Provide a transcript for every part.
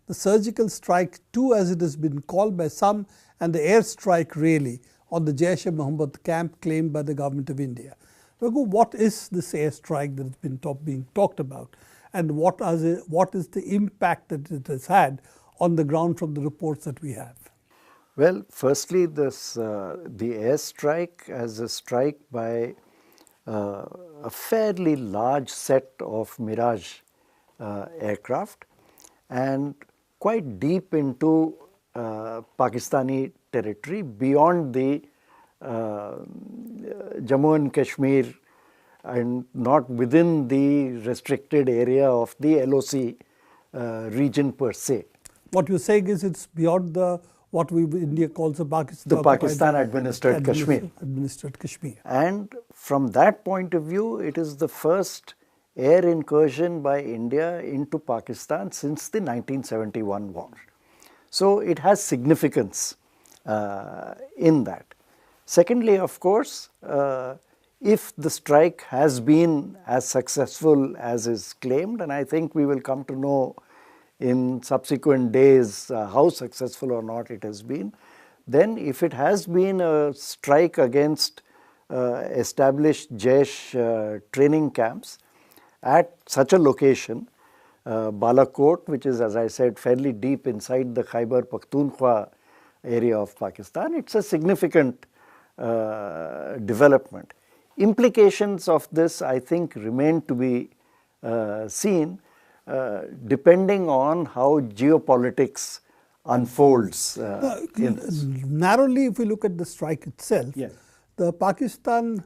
the surgical strike too, as it has been called by some, and the airstrike really on the Jaish-e-Mohammed camp claimed by the government of India. Raghu, what is this airstrike that has been being talked about, and what is the impact that it has had on the ground from the reports that we have? Well, firstly, the airstrike as a strike by a fairly large set of Mirage aircraft and quite deep into Pakistani territory beyond the Jammu and Kashmir and not within the restricted area of the LOC region per se. What you're saying is it's beyond what India calls the Pakistan administered Kashmir. And from that point of view, it is the first air incursion by India into Pakistan since the 1971 war. So it has significance in that. Secondly, of course, if the strike has been as successful as is claimed, and I think we will come to know in subsequent days how successful or not it has been, then if it has been a strike against established Jaish training camps at such a location, Balakot, which is, as I said, fairly deep inside the Khyber Pakhtunkhwa area of Pakistan, it's a significant development. Implications of this, I think, remain to be seen depending on how geopolitics unfolds. Narrowly, if we look at the strike itself, yes, the Pakistan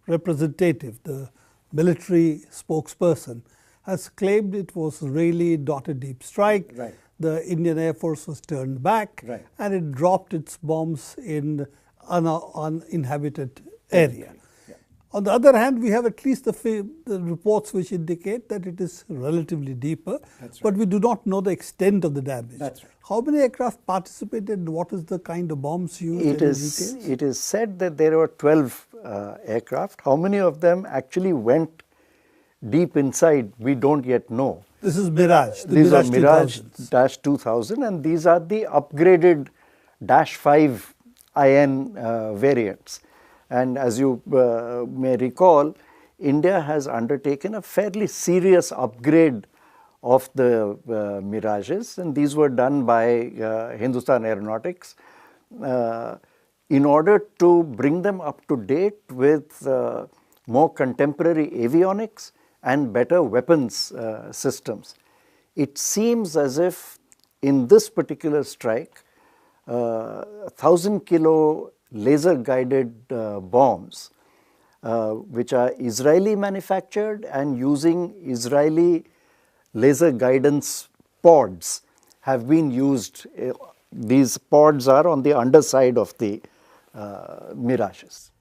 representative, the military spokesperson, has claimed it was really not a deep strike. Right. The Indian Air Force was turned back, right, and it dropped its bombs in an uninhabited area. Yeah. On the other hand, we have at least the reports which indicate that it is relatively deeper, That's right, but we do not know the extent of the damage. That's right. How many aircraft participated and what is the kind of bombs used? It is said that there were 12 aircraft. How many of them actually went deep inside, we don't yet know. This is Mirage. These are Mirage Dash 2000, and these are the upgraded Dash 5 IN variants. And as you may recall, India has undertaken a fairly serious upgrade of the Mirages, and these were done by Hindustan Aeronautics in order to bring them up to date with more contemporary avionics and better weapons systems. It seems as if in this particular strike, 1,000-kilo laser-guided bombs, which are Israeli manufactured and using Israeli laser guidance pods, have been used. These pods are on the underside of the Mirages.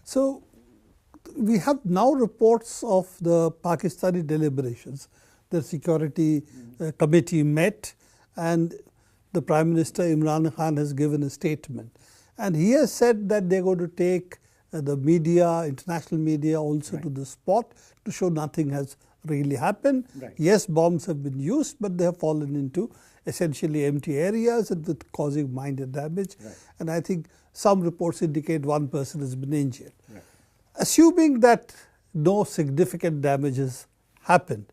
So, we have now reports of the Pakistani deliberations. The Security Committee met, and the Prime Minister Imran Khan has given a statement. And he has said that they are going to take the media, international media also to the spot to show nothing has really happened. Right. Yes, bombs have been used, but they have fallen into essentially empty areas and with causing minor damage. Right. And I think some reports indicate one person has been injured. Right. Assuming that no significant damages happened,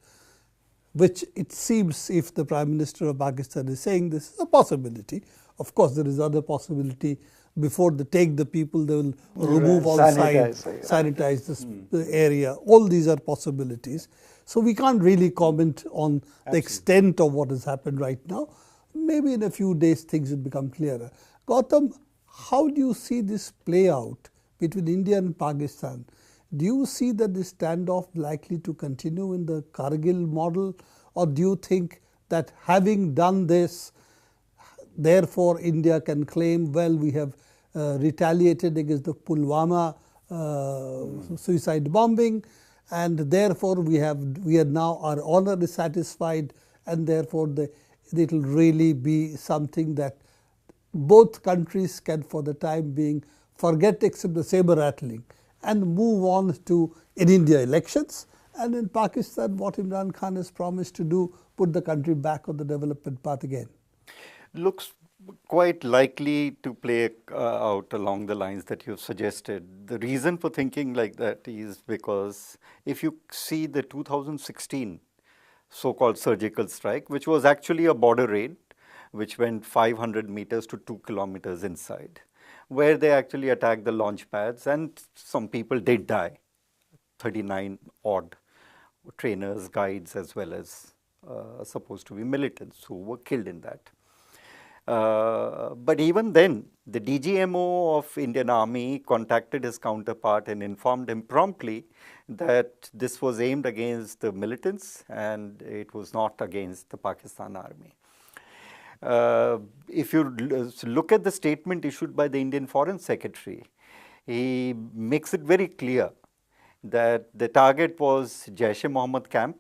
which it seems if the Prime Minister of Pakistan is saying this is a possibility. Of course, there is other possibility. Before they take the people, they will remove all sanitize the area. All these are possibilities. So we can't really comment on the extent of what has happened right now. Maybe in a few days things will become clearer. Gautam, how do you see this play out between India and Pakistan? Do you see that this standoff likely to continue in the Kargil model, or do you think that having done this, therefore India can claim, well, we have retaliated against the Pulwama suicide bombing, and therefore we are now, our honor is satisfied, and therefore it will really be something that both countries can for the time being forget except the saber rattling and move on to in India elections, and in Pakistan what Imran Khan has promised to do, put the country back on the development path again? Looks quite likely to play out along the lines that you've suggested. The reason for thinking like that is because if you see the 2016 so-called surgical strike, which was actually a border raid, which went 500 meters to 2 kilometers inside, where they actually attacked the launch pads, and some people did die, 39 odd trainers, guides, as well as supposed to be militants who were killed in that. But even then, the DGMO of Indian Army contacted his counterpart and informed him promptly that this was aimed against the militants and it was not against the Pakistan Army. If you look at the statement issued by the Indian Foreign Secretary, he makes it very clear that the target was Jaish-e-Mohammed camp,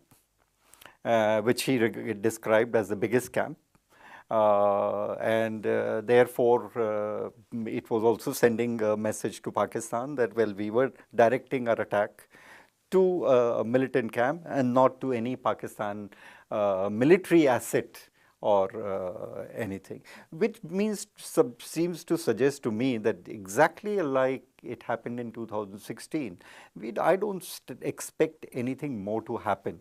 which he described as the biggest camp. Therefore, it was also sending a message to Pakistan that, well, we were directing our attack to a militant camp and not to any Pakistan military asset or anything, which seems to suggest to me that exactly like it happened in 2016, I don't expect anything more to happen.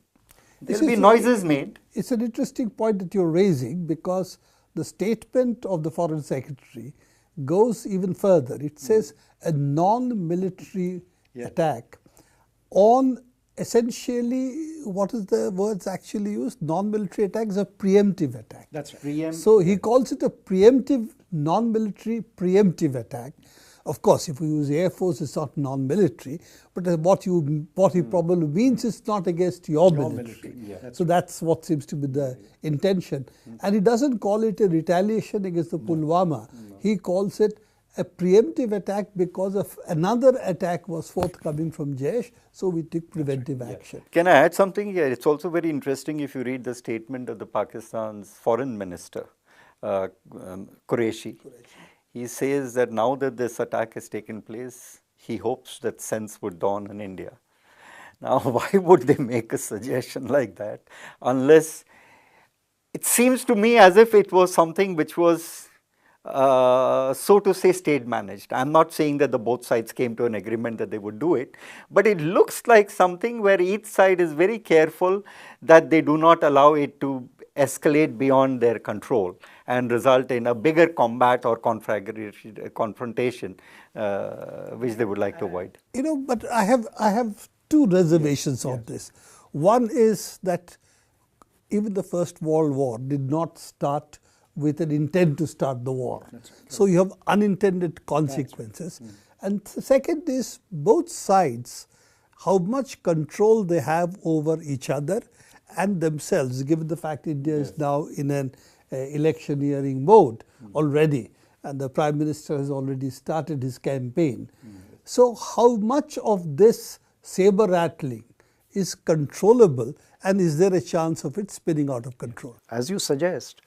There will be noises made. It's an interesting point that you're raising, because the statement of the Foreign Secretary goes even further. It says a non-military attack on essentially, what is the words actually used? Non-military attack is a preemptive attack. That's right. So he calls it a preemptive, non-military preemptive attack. Of course, if we use Air Force, it's not non-military, but what he probably means is not against your military. So that's what seems to be the intention. And he doesn't call it a retaliation against the Pulwama. He calls it a preemptive attack because of another attack was forthcoming from Jaish, so we took preventive action. Can I add something here? It's also very interesting if you read the statement of the Pakistan's foreign minister, Qureshi. He says that now that this attack has taken place, he hopes that sense would dawn on India. Now, why would they make a suggestion like that? Unless, it seems to me as if it was something which was, so to say, state managed. I'm not saying that the both sides came to an agreement that they would do it, but it looks like something where each side is very careful that they do not allow it to escalate beyond their control and result in a bigger combat or confrontation, which they would like to avoid. You know, but I have two reservations on this. One is that even the First World War did not start with an intent to start the war. So you have unintended consequences. And the second is both sides, how much control they have over each other and themselves, given the fact India is now in an electioneering mode already, and the Prime Minister has already started his campaign. So how much of this saber rattling is controllable, and is there a chance of it spinning out of control? As you suggest,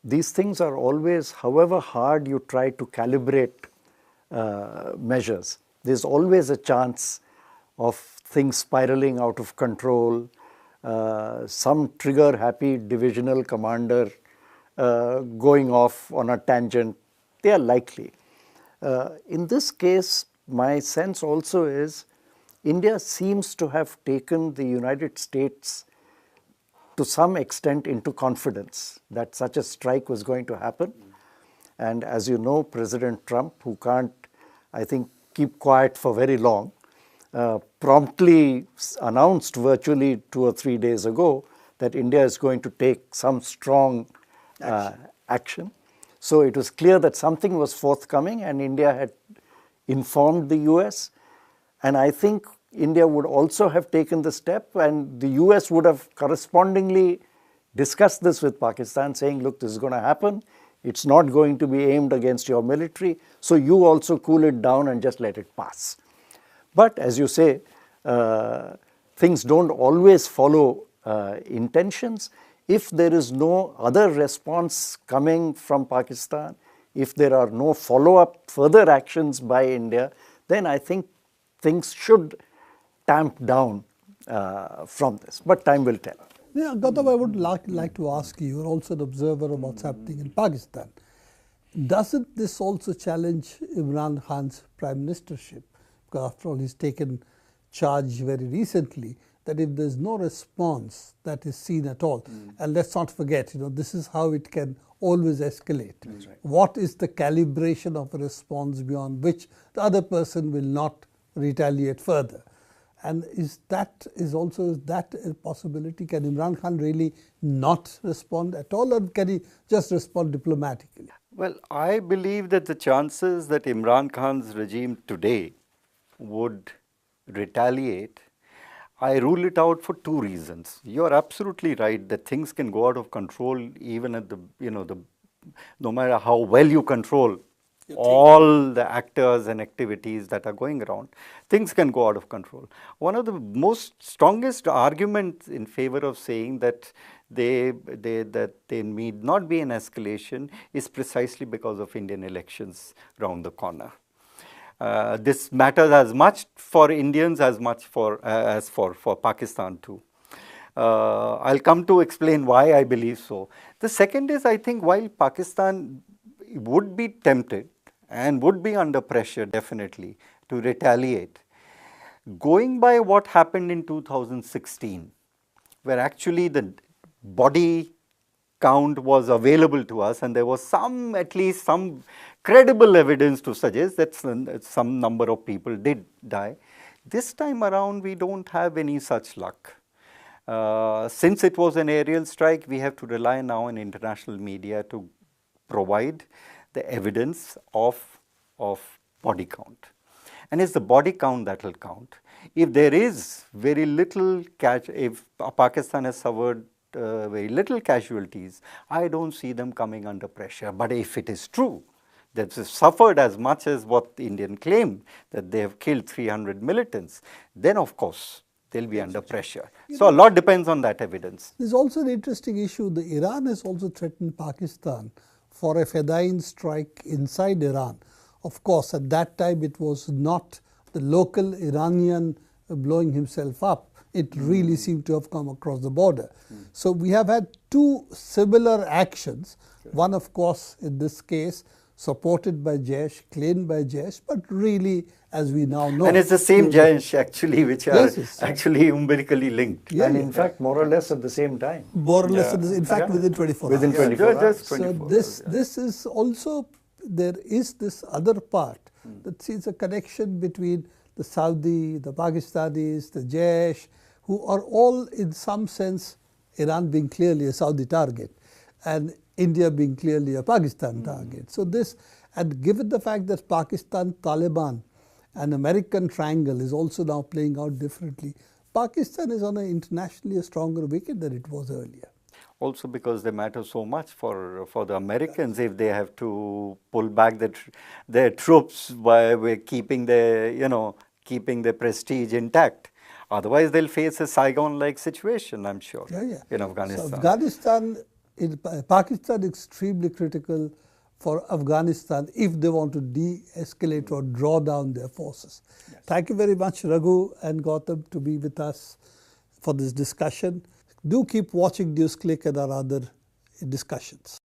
these things are always, however hard you try to calibrate measures, there's always a chance of things spiraling out of control, some trigger-happy divisional commander going off on a tangent. They are likely. In this case, my sense also is India seems to have taken the United States to some extent into confidence that such a strike was going to happen. And as you know, President Trump, who can't, I think, keep quiet for very long, promptly announced virtually 2 or 3 days ago that India is going to take some strong action. So it was clear that something was forthcoming, and India had informed the US. And I think India would also have taken the step, and the US would have correspondingly discussed this with Pakistan, saying, look, this is going to happen. It's not going to be aimed against your military. So you also cool it down and just let it pass. But as you say, things don't always follow intentions. If there is no other response coming from Pakistan, if there are no follow-up further actions by India, then I think things should tamp down from this. But time will tell. Yeah, Gautam, I would like to ask you, you're also an observer of what's happening in Pakistan. Doesn't this also challenge Imran Khan's prime ministership? Because after all, he's taken charge very recently, that if there's no response that is seen at all, and let's not forget, this is how it can always escalate. Right. What is the calibration of a response beyond which the other person will not retaliate further? And is that a possibility? Can Imran Khan really not respond at all, or can he just respond diplomatically? Well, I believe that the chances that Imran Khan's regime today would retaliate, I rule it out for two reasons. You're absolutely right that things can go out of control even at no matter how well you control all the actors and activities that are going around, things can go out of control. One of the most strongest arguments in favor of saying that there need not be an escalation is precisely because of Indian elections round the corner. This matters as much for Indians as much as for Pakistan too. I'll come to explain why I believe so. The second is, I think while Pakistan would be tempted and would be under pressure definitely to retaliate, going by what happened in 2016, where actually the body count was available to us and there was at least some credible evidence to suggest that some number of people did die. This time around we don't have any such luck. Since it was an aerial strike, we have to rely now on international media to provide the evidence of body count. And it's the body count that will count. If there is very little if Pakistan has suffered very little casualties, I don't see them coming under pressure. But if it is true that they've suffered as much as what the Indian claim, that they have killed 300 militants, then of course they'll be under pressure. So a lot depends on that evidence. There's also an interesting issue. Iran has also threatened Pakistan for a Fedayeen strike inside Iran. Of course, at that time it was not the local Iranian blowing himself up. It really seemed to have come across the border. So we have had two similar actions. One, of course, in this case, supported by Jaish, claimed by Jaish, but really, as we now know. And it's the same Jaish actually, which are yes. actually umbilically linked. Yeah, and in fact, more or less at the same time. More or less, in fact, within 24 hours. Within 24 hours. So this is also, there is this other part that sees a connection between the Saudi, the Pakistanis, the Jaish, who are all in some sense, Iran being clearly a Saudi target and India being clearly a Pakistan target. So this, and given the fact that Pakistan, Taliban and American triangle is also now playing out differently, Pakistan is on internationally a stronger wicket than it was earlier. Also because they matter so much for the Americans if they have to pull back their troops by keeping their prestige intact. Otherwise, they'll face a Saigon-like situation, I'm sure, in Afghanistan. So Afghanistan, Pakistan is extremely critical for Afghanistan if they want to de-escalate or draw down their forces. Yes. Thank you very much, Raghu and Gautam, to be with us for this discussion. Do keep watching NewsClick and our other discussions.